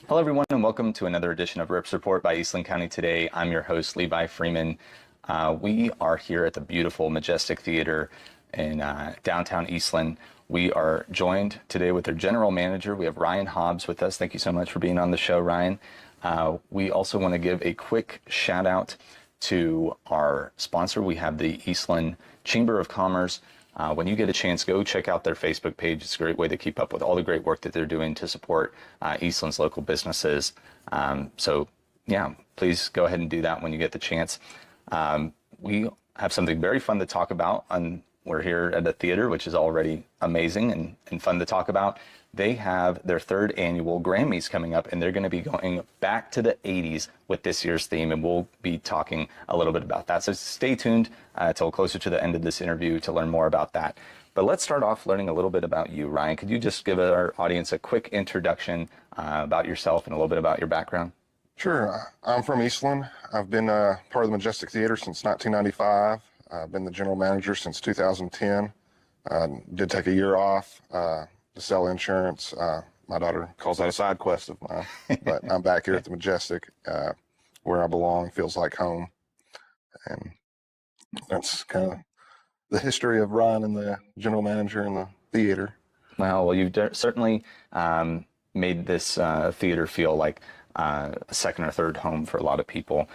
Hello, everyone, and welcome to another edition of Rips Report by Eastland County Today. I'm your host, Levi Freeman. We are here at the beautiful Majestic Theatre in downtown Eastland. We are joined today with their general manager. We have Rhyne Hobbs with us. Thank you so much for being on the show, Rhyne. We also want to give a quick shout out to our sponsor. We have the Eastland Chamber of Commerce. When you get a chance, go check out their Facebook page. It's a great way to keep up with all the great work that they're doing to support Eastland's local businesses. So, yeah, please go ahead and do that when you get the chance. We have something very fun to talk about. We're here at the theater, which is already amazing and fun to talk about. They have their third annual Grammys coming up, and they're going to be going back to the 80s with this year's theme, and we'll be talking a little bit about that. So stay tuned till closer to the end of this interview to learn more about that. But let's start off learning a little bit about you, Rhyne. Could you just give our audience a quick introduction about yourself and a little bit about your background? Sure. I'm from Eastland. I've been part of the Majestic Theatre since 1995. I've been the general manager since 2010. Did take a year off to sell insurance. My daughter calls that a side quest of mine, but I'm back here at the Majestic, where I belong, feels like home. And that's kind of the history of Rhyne and the general manager in the theater. Well, you've certainly made this theater feel like a second or third home for a lot of people.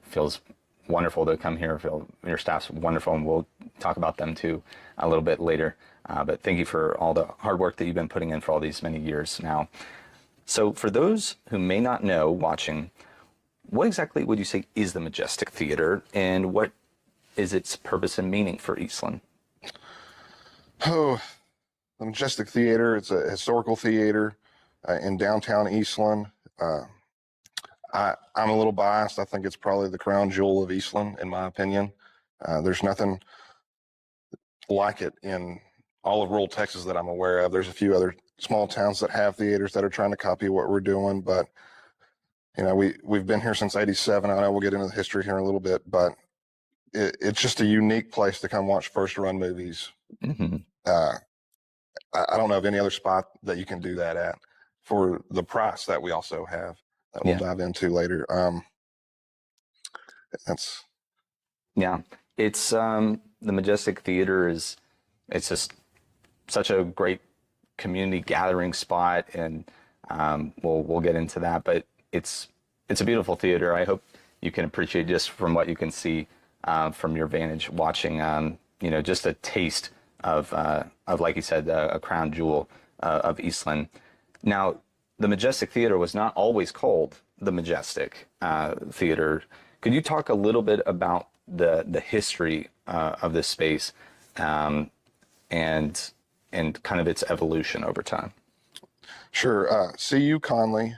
Feels wonderful to come here. Your staff's wonderful, and we'll talk about them too a little bit later. But thank you for all the hard work that you've been putting in for all these many years now. So for those who may not know watching, what exactly would you say is the Majestic Theatre, and what is its purpose and meaning for Eastland? Oh, the Majestic Theatre, it's a historical theater in downtown Eastland. I'm a little biased. I think it's probably the crown jewel of Eastland, in my opinion. There's nothing like it in all of rural Texas that I'm aware of. There's a few other small towns that have theaters that are trying to copy what we're doing, but you know, we've been here since '87. I know we'll get into the history here in a little bit, but it's just a unique place to come watch first run movies. Mm-hmm. I don't know of any other spot that you can do that at for the price that we also have that we'll dive into later. It's the Majestic Theater it's just such a great community gathering spot, and we'll get into that. But it's a beautiful theater. I hope you can appreciate just from what you can see from your vantage watching. Just a taste of like you said, a crown jewel of Eastland. Now, the Majestic Theater was not always called the Majestic Theater. Could you talk a little bit about the history of this space and kind of its evolution over time? Sure. C.U. Conley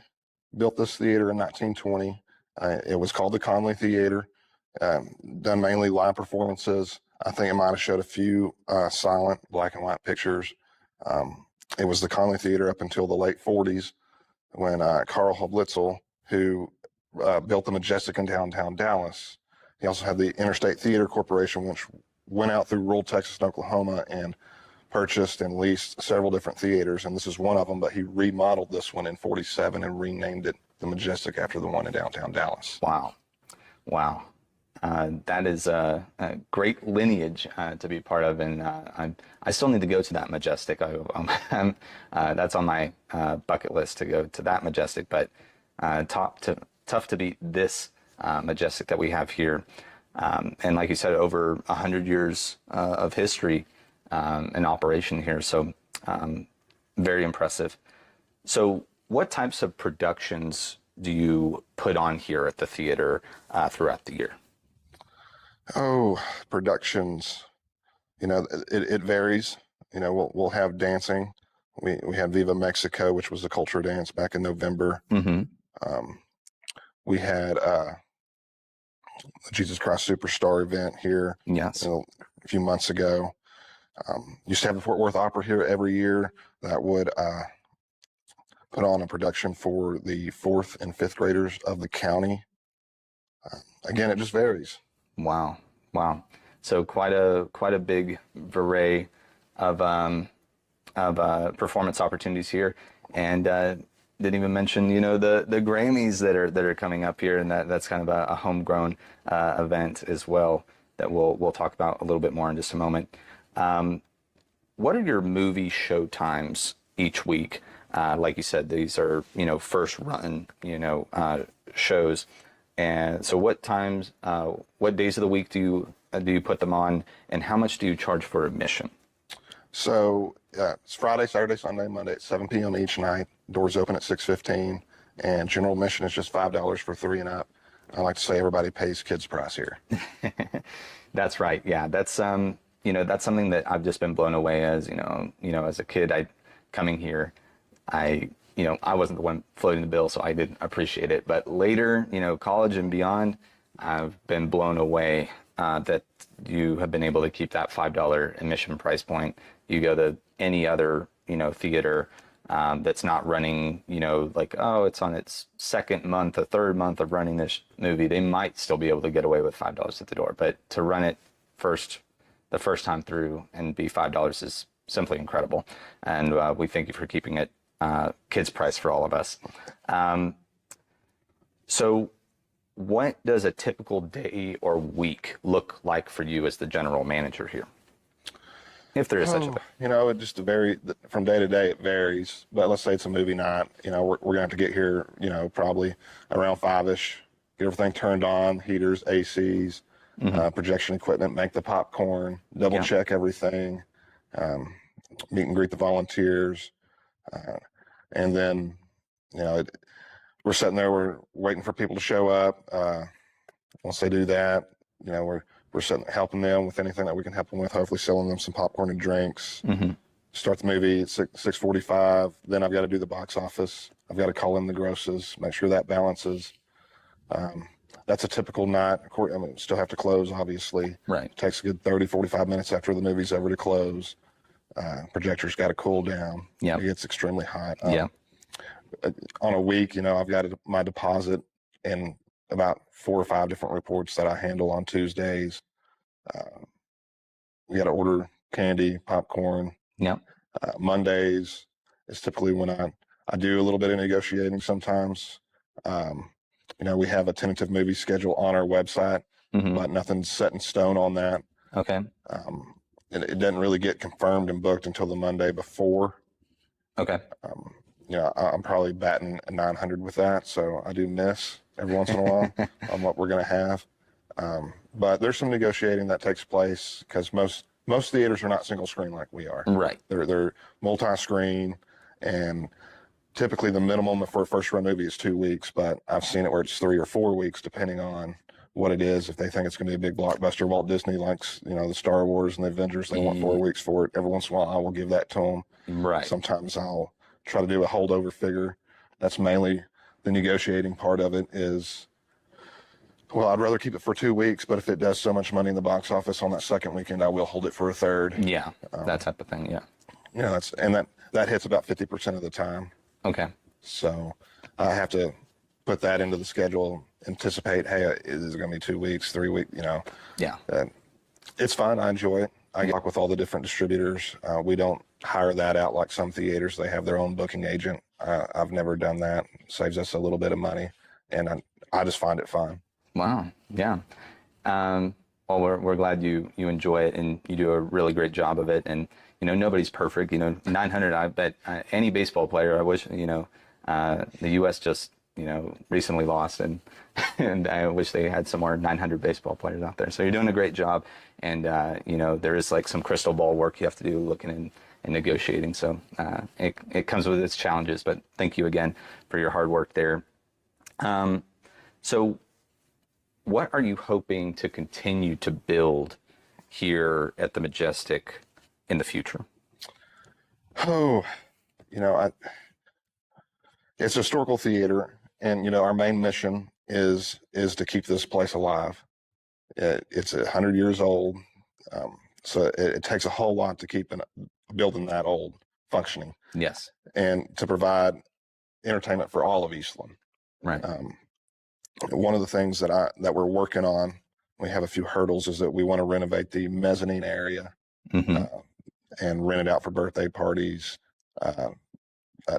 built this theater in 1920. It was called the Conley Theater, done mainly live performances. I think it might have showed a few silent black and white pictures. It was the Conley Theater up until the late 40s when Carl Hoblitzel, who built the Majestic in downtown Dallas. He also had the Interstate Theater Corporation, which went out through rural Texas and Oklahoma and purchased and leased several different theaters, and this is one of them, but he remodeled this one in '47 and renamed it the Majestic after the one in downtown Dallas. Wow. That is a great lineage to be part of, and I still need to go to that Majestic. That's on my bucket list to go to that Majestic, but tough to beat this Majestic that we have here. And like you said, over 100 years of history in operation here, so very impressive. So what types of productions do you put on here at the theater throughout the year? Oh, productions, it varies. We'll have dancing. We had Viva Mexico, which was the culture dance back in November. Mm-hmm. We had the Jesus Christ Superstar event here a few months ago. Used to have the Fort Worth Opera here every year that would put on a production for the 4th and 5th graders of the county. Again, it just varies. Wow. So quite a big array of performance opportunities here. And didn't even mention, the Grammys that are coming up here, and that's kind of a homegrown event as well that we'll talk about a little bit more in just a moment. What are your movie show times each week? Like you said, these are, first run, shows. And so what times, what days of the week do you put them on, and how much do you charge for admission? So it's Friday, Saturday, Sunday, Monday at 7 p.m. each night. Doors open at 6:15, and general admission is just $5 for 3 and up. I like to say everybody pays kids price here. That's right. Yeah, that's that's something that I've just been blown away as as a kid. Coming here, I wasn't the one floating the bill, so I didn't appreciate it. But later, college and beyond, I've been blown away that you have been able to keep that $5 admission price point. You go to any other theater that's not running, like, oh, it's on its second month, a third month of running this movie, they might still be able to get away with $5 at the door. But to run it the first time through and be $5 is simply incredible. And we thank you for keeping it kids price for all of us. So what does a typical day or week look like for you as the general manager here? If there is such a thing. It just from day to day, it varies. But let's say it's a movie night, we're going to have to get here, probably around 5-ish, get everything turned on, heaters, ACs, projection equipment, make the popcorn, double check everything, meet and greet the volunteers. And then, we're sitting there, we're waiting for people to show up. Once they do that, we're sitting helping them with anything that we can help them with, hopefully selling them some popcorn and drinks. Start the movie at 6:45. Then I've got to do the box office. I've got to call in the grosses, make sure that balances. That's a typical night. Of course, still have to close, obviously. Right. It takes a good 30, 45 minutes after the movie's over to close. Projector's got to cool down. Yeah. It gets extremely hot. On a week, I've got my deposit and about 4 or 5 different reports that I handle on Tuesdays. We got to order candy, popcorn. Yeah. Mondays is typically when I do a little bit of negotiating sometimes. We have a tentative movie schedule on our website, but nothing's set in stone on that. Okay. And it doesn't really get confirmed and booked until the Monday before. Okay. I'm probably batting a 900 with that, so I do miss every once in a while on what we're going to have. But there's some negotiating that takes place because most theaters are not single screen like we are. Right. They're multi-screen, and typically the minimum for a first run movie is 2 weeks, but I've seen it where it's 3 or 4 weeks depending on what it is. If they think it's going to be a big blockbuster, Walt Disney likes, the Star Wars and the Avengers, they want 4 weeks for it. Every once in a while, I will give that to them. Right. Sometimes I'll try to do a holdover figure. That's mainly the negotiating part of it is, well, I'd rather keep it for 2 weeks, but if it does so much money in the box office on that second weekend, I will hold it for a third. Yeah, that type of thing, yeah. That hits about 50% of the time. Okay. So I have to put that into the schedule, anticipate, hey, is it going to be 2 weeks, 3 weeks, Yeah. It's fun. I enjoy it. I talk with all the different distributors. We don't hire that out like some theaters. They have their own booking agent. I've never done that. It saves us a little bit of money, and I just find it fun. Wow. Yeah. Well, we're glad you enjoy it and you do a really great job of it. And nobody's perfect. 900. I bet any baseball player. I wish the U.S. just recently lost, and I wish they had some more 900 baseball players out there. So you're doing a great job, and there is like some crystal ball work you have to do looking in and negotiating. So it comes with its challenges. But thank you again for your hard work there. So what are you hoping to continue to build here at the Majestic in the future? Oh, it's a historical theater, and our main mission is to keep this place alive. It's 100 years old, so it takes a whole lot to keep a building that old functioning. Yes, and to provide entertainment for all of Eastland. Right. One of the things that we're working on, we have a few hurdles, is that we want to renovate the mezzanine area and rent it out for birthday parties,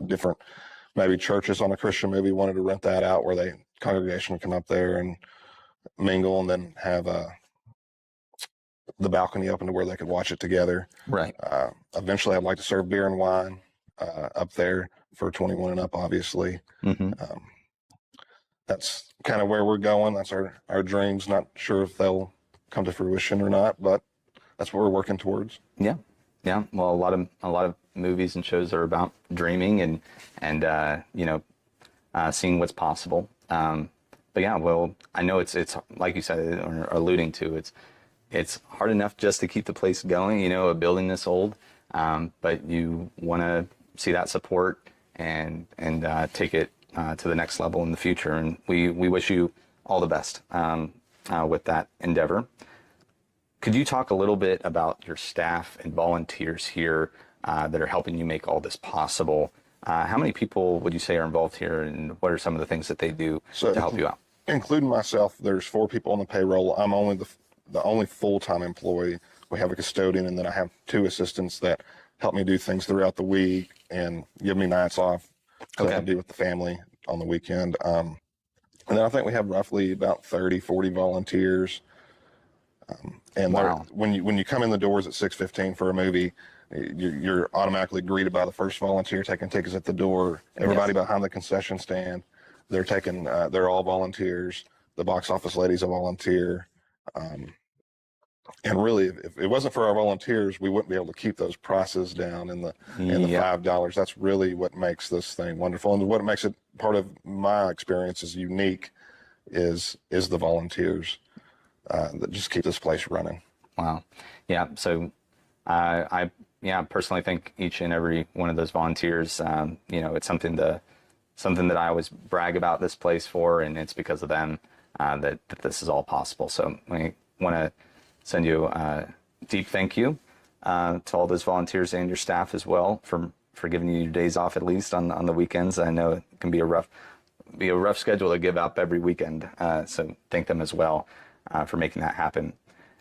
different maybe churches on a Christian movie wanted to rent that out, where they congregation would come up there and mingle, and then have the balcony open to where they could watch it together. Right. Eventually, I'd like to serve beer and wine up there for 21 and up, obviously. Mm-hmm. That's kind of where we're going. That's our dreams. Not sure if they'll come to fruition or not, but that's what we're working towards. Yeah. Yeah. Well, a lot of movies and shows are about dreaming and seeing what's possible. But yeah, well, I know it's like you said, or alluding to, it's hard enough just to keep the place going, a building this old, but you want to see that support and take it to the next level in the future. And we wish you all the best with that endeavor. Could you talk a little bit about your staff and volunteers here that are helping you make all this possible? How many people would you say are involved here, and what are some of the things that they do to help you out? Including myself, there's 4 people on the payroll. I'm only the only full-time employee. We have a custodian, and then I have 2 assistants that help me do things throughout the week and give me nights off so I can be with the family on the weekend. And then I think we have roughly about 30, 40 volunteers. And wow. when you come in the doors at 6:15 for a movie, you're automatically greeted by the first volunteer taking tickets at the door. Everybody behind the concession stand, they're all volunteers. The box office lady's a volunteer. And really, if it wasn't for our volunteers, we wouldn't be able to keep those prices down in the $5. That's really what makes this thing wonderful, and what makes it part of my experience is unique is the volunteers that just keep this place running. Wow. Yeah. So I personally think each and every one of those volunteers, it's something that I always brag about this place for, and it's because of them that this is all possible. So we want to send you a deep thank you to all those volunteers and your staff as well for giving you your days off, at least on the weekends. I know it can be a rough schedule to give up every weekend. So thank them as well for making that happen.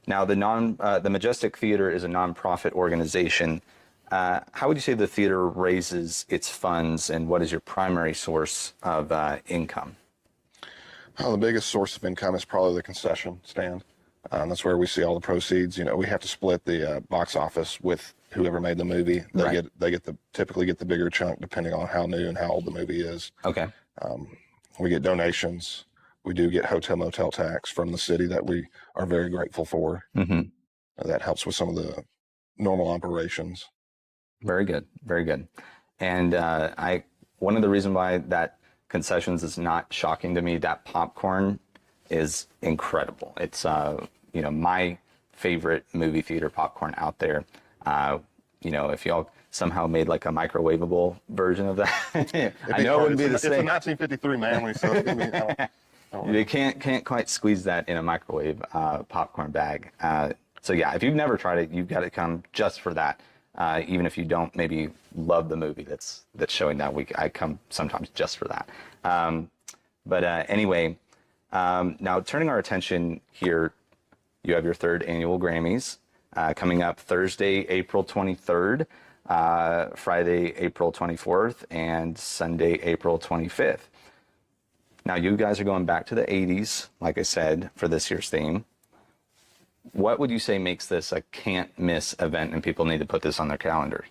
Now, the Majestic Theatre is a nonprofit organization. How would you say the theater raises its funds, and what is your primary source of income? The biggest source of income is probably the concession stand. That's where we see all the proceeds. We have to split the box office with whoever made the movie. They typically get the bigger chunk depending on how new and how old the movie is. Okay. We get donations. We do get hotel motel tax from the city that we are very grateful for. Mm-hmm. That helps with some of the normal operations. Very good. Very good. And one of the reasons why that concessions is not shocking to me, that popcorn is incredible. It's my favorite movie theater popcorn out there. If y'all somehow made like a microwavable version of that, I know it wouldn't be the same. It's a 1953 Manly, so it's gonna be. You can't quite squeeze that in a microwave popcorn bag. So yeah, if you've never tried it, you've got to come just for that. Even if you don't maybe love the movie that's showing that week, I come sometimes just for that. Anyway, now turning our attention here, you have your 3rd annual Grammys coming up Thursday, April 23rd, Friday, April 24th, and Sunday, April 25th. Now, you guys are going back to the 80s, like I said, for this year's theme. What would you say makes this a can't-miss event, and people need to put this on their calendar?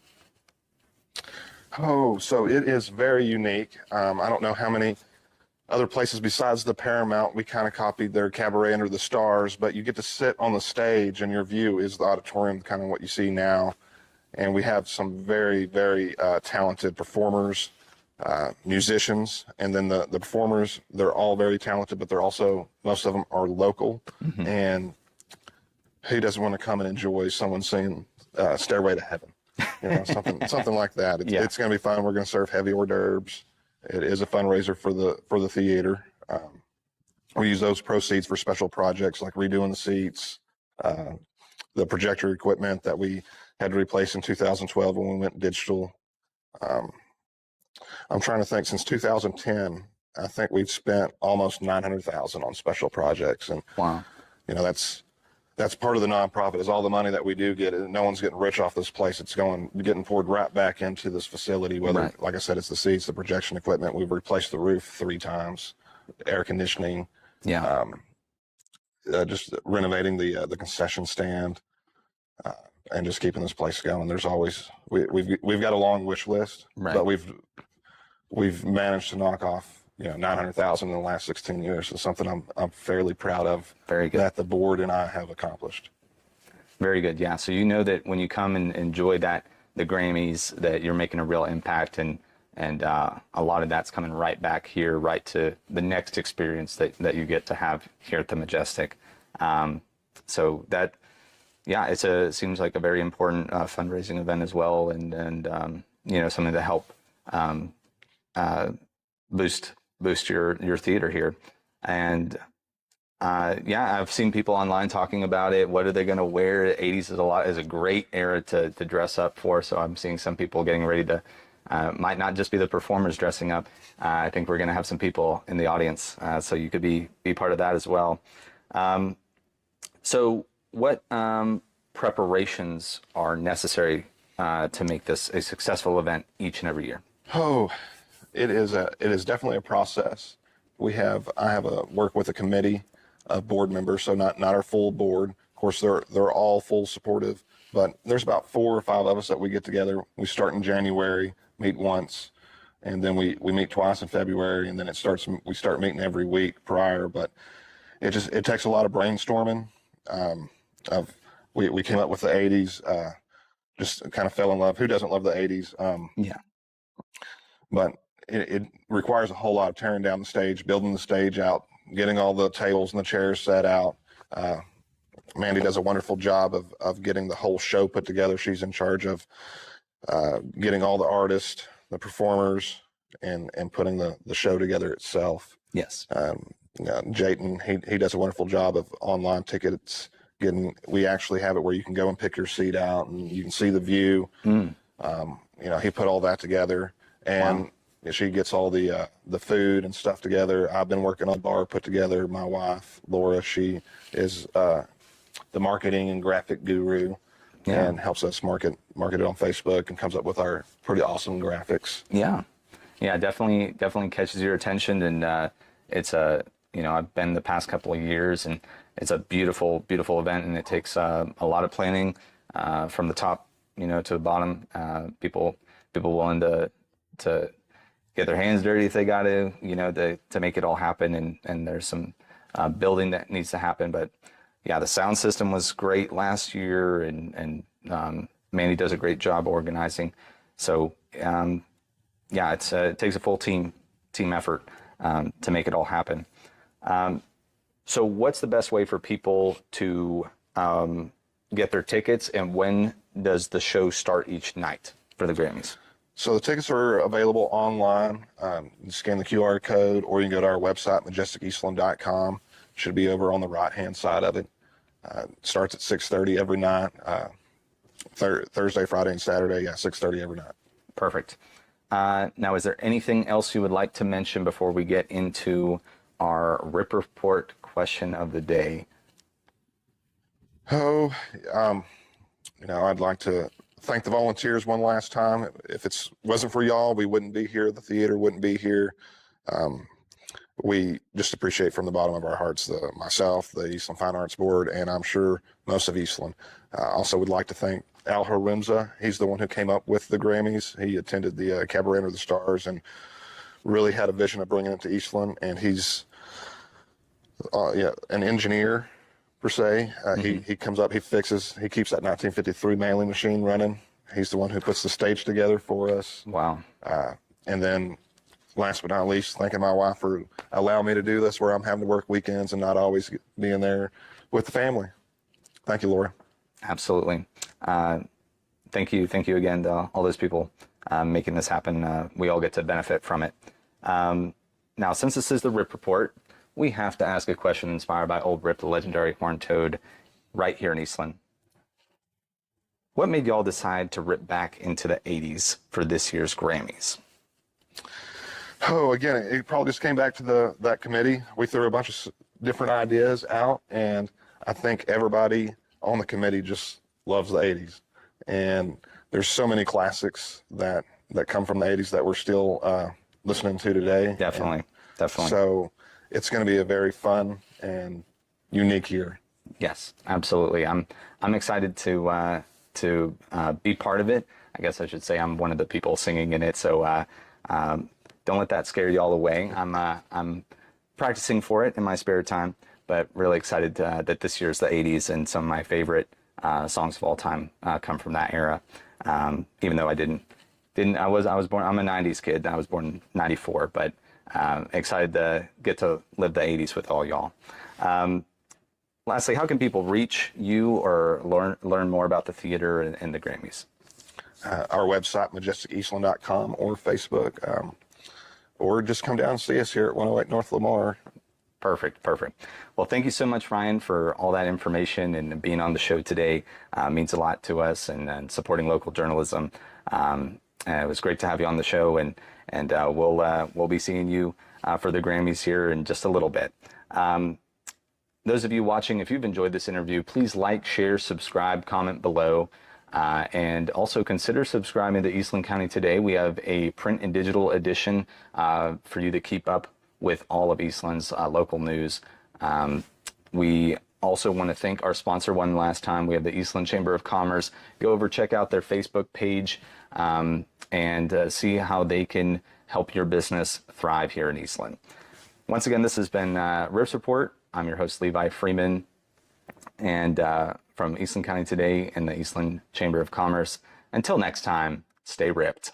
Oh, so it is very unique. I don't know how many other places besides the Paramount we kind of copied their Cabaret Under the Stars, but you get to sit on the stage, and your view is the auditorium, kind of what you see now. And we have some very, very talented performers, musicians, and then the performers, they're all very talented, but most of them are local. Mm-hmm. And who doesn't want to come and enjoy someone singing Stairway to Heaven? Something like that. It's going to be fun. We're going to serve heavy hors d'oeuvres. It is a fundraiser for the theater. We use those proceeds for special projects like redoing the seats, the projector equipment that we had to replace in 2012 when we went digital. I'm trying to think, since 2010, I think we've spent almost $900,000 on special projects. And, wow, that's that's part of the nonprofit is all the money that we do get. No one's getting rich off this place. It's getting poured right back into this facility. Whether, Right. like I said, it's the seats, the projection equipment. We've replaced the roof 3 times, air conditioning, Yeah. just renovating the concession stand, and just keeping this place going. There's always we've got a long wish list, Right. but we've managed to knock off 900,000 in the last 16 years. It's something I'm fairly proud of. Very good. That the board and I have accomplished. Very good. Yeah. So you know that when you come and enjoy the Grammys, that you're making a real impact, and a lot of that's coming right back here, right to the next experience that you get to have here at the Majestic. So that, yeah, it seems like a very important fundraising event as well, and something to help boost your theater here. And I've seen people online talking about it. What are they going to wear? The 80s is a great era to dress up for. So I'm seeing some people getting ready to, might not just be the performers dressing up. I think we're going to have some people in the audience. So you could be part of that as well. So what preparations are necessary to make this a successful event each and every year? Oh, it is definitely a process. I have work with a committee of board members, so not our full board. Of course, they're all full supportive, but there's about 4 or 5 of us that we get together. We start in January, meet once, and then we meet twice in February, and then we start meeting every week prior. But it takes a lot of brainstorming. We came up with the 80s, just kind of fell in love. Who doesn't love the 80s? Yeah. But it requires a whole lot of tearing down the stage, building the stage out, getting all the tables and the chairs set out. Mandy does a wonderful job of getting the whole show put together. She's in charge of getting all the artists, the performers, and putting the show together itself. Yes. Jayton, he does a wonderful job of online tickets. We actually have it where you can go and pick your seat out and you can see the view. He put all that together, and wow. She gets all the food and stuff together. I've been working on the bar put together. My wife, Laura, she is the marketing and graphic guru, and helps us market it on Facebook and comes up with our pretty awesome graphics. Yeah, definitely catches your attention, and it's I've been the past couple of years, and it's a beautiful event, and it takes a lot of planning from the top, to the bottom. People willing to get their hands dirty if they got to make it all happen, and there's some building that needs to happen. But yeah, the sound system was great last year, and Mandy does a great job organizing. So it takes a full team effort to make it all happen. So what's the best way for people to get their tickets, and when does the show start each night for the Grammys? So the tickets are available online. You scan the QR code, or you can go to our website, majesticeastland.com. Should be over on the right-hand side of it. It starts at 6:30 every night, Thursday, Friday, and Saturday, 6:30 every night. Perfect. Now, is there anything else you would like to mention before we get into our Rip Report question of the day? I'd like to thank the volunteers one last time. If it wasn't for y'all, we wouldn't be here. The theater wouldn't be here. We just appreciate from the bottom of our hearts myself, the Eastland Fine Arts Board, and I'm sure most of Eastland. Also would like to thank Al Harumza. He's the one who came up with the Grammys. He attended the Cabaret Under the Stars and really had a vision of bringing it to Eastland. And he's an engineer per se. He comes up, he fixes, he keeps that 1953 mailing machine running. He's the one who puts the stage together for us. Wow. And then last but not least, thanking my wife for allowing me to do this, where I'm having to work weekends and not always being there with the family. Thank you, Laura. Absolutely. Thank you again to all those people making this happen. We all get to benefit from it. Now, since this is the Rip Report, we have to ask a question inspired by Old Rip, the legendary horned toad, right here in Eastland. What made y'all decide to rip back into the 80s for this year's Grammys? Oh, again, it probably just came back to that committee. We threw a bunch of different ideas out, and I think everybody on the committee just loves the 80s. And there's so many classics that come from the 80s that we're still listening to today. Definitely. Definitely. So it's going to be a very fun and unique year. Yes, absolutely. I'm excited to be part of it. I guess I should say I'm one of the people singing in it. So don't let that scare you all away. I'm practicing for it in my spare time, but really excited that this year's the 80s, and some of my favorite songs of all time come from that era. Even though I was born, I'm a 90s kid. I was born in 94, but excited to get to live the 80s with all y'all. Lastly, how can people reach you or learn more about the theater and the Grammys? Our website, majesticeastland.com, or Facebook, or just come down and see us here at 108 North Lamar. Perfect. Well, thank you so much, Ryan, for all that information and being on the show today. It means a lot to us, and supporting local journalism. It was great to have you on the show, and we'll be seeing you for the Grammys here in just a little bit. Those of you watching, if you've enjoyed this interview, please like, share, subscribe, comment below, and also consider subscribing to Eastland County Today. We have a print and digital edition for you to keep up with all of Eastland's local news. We also want to thank our sponsor one last time. We have the Eastland Chamber of Commerce. Go over, check out their Facebook page, and see how they can help your business thrive here in Eastland. Once again, this has been Rips Report. I'm your host, Levi Freeman, and from Eastland County Today and the Eastland Chamber of Commerce. Until next time, stay ripped.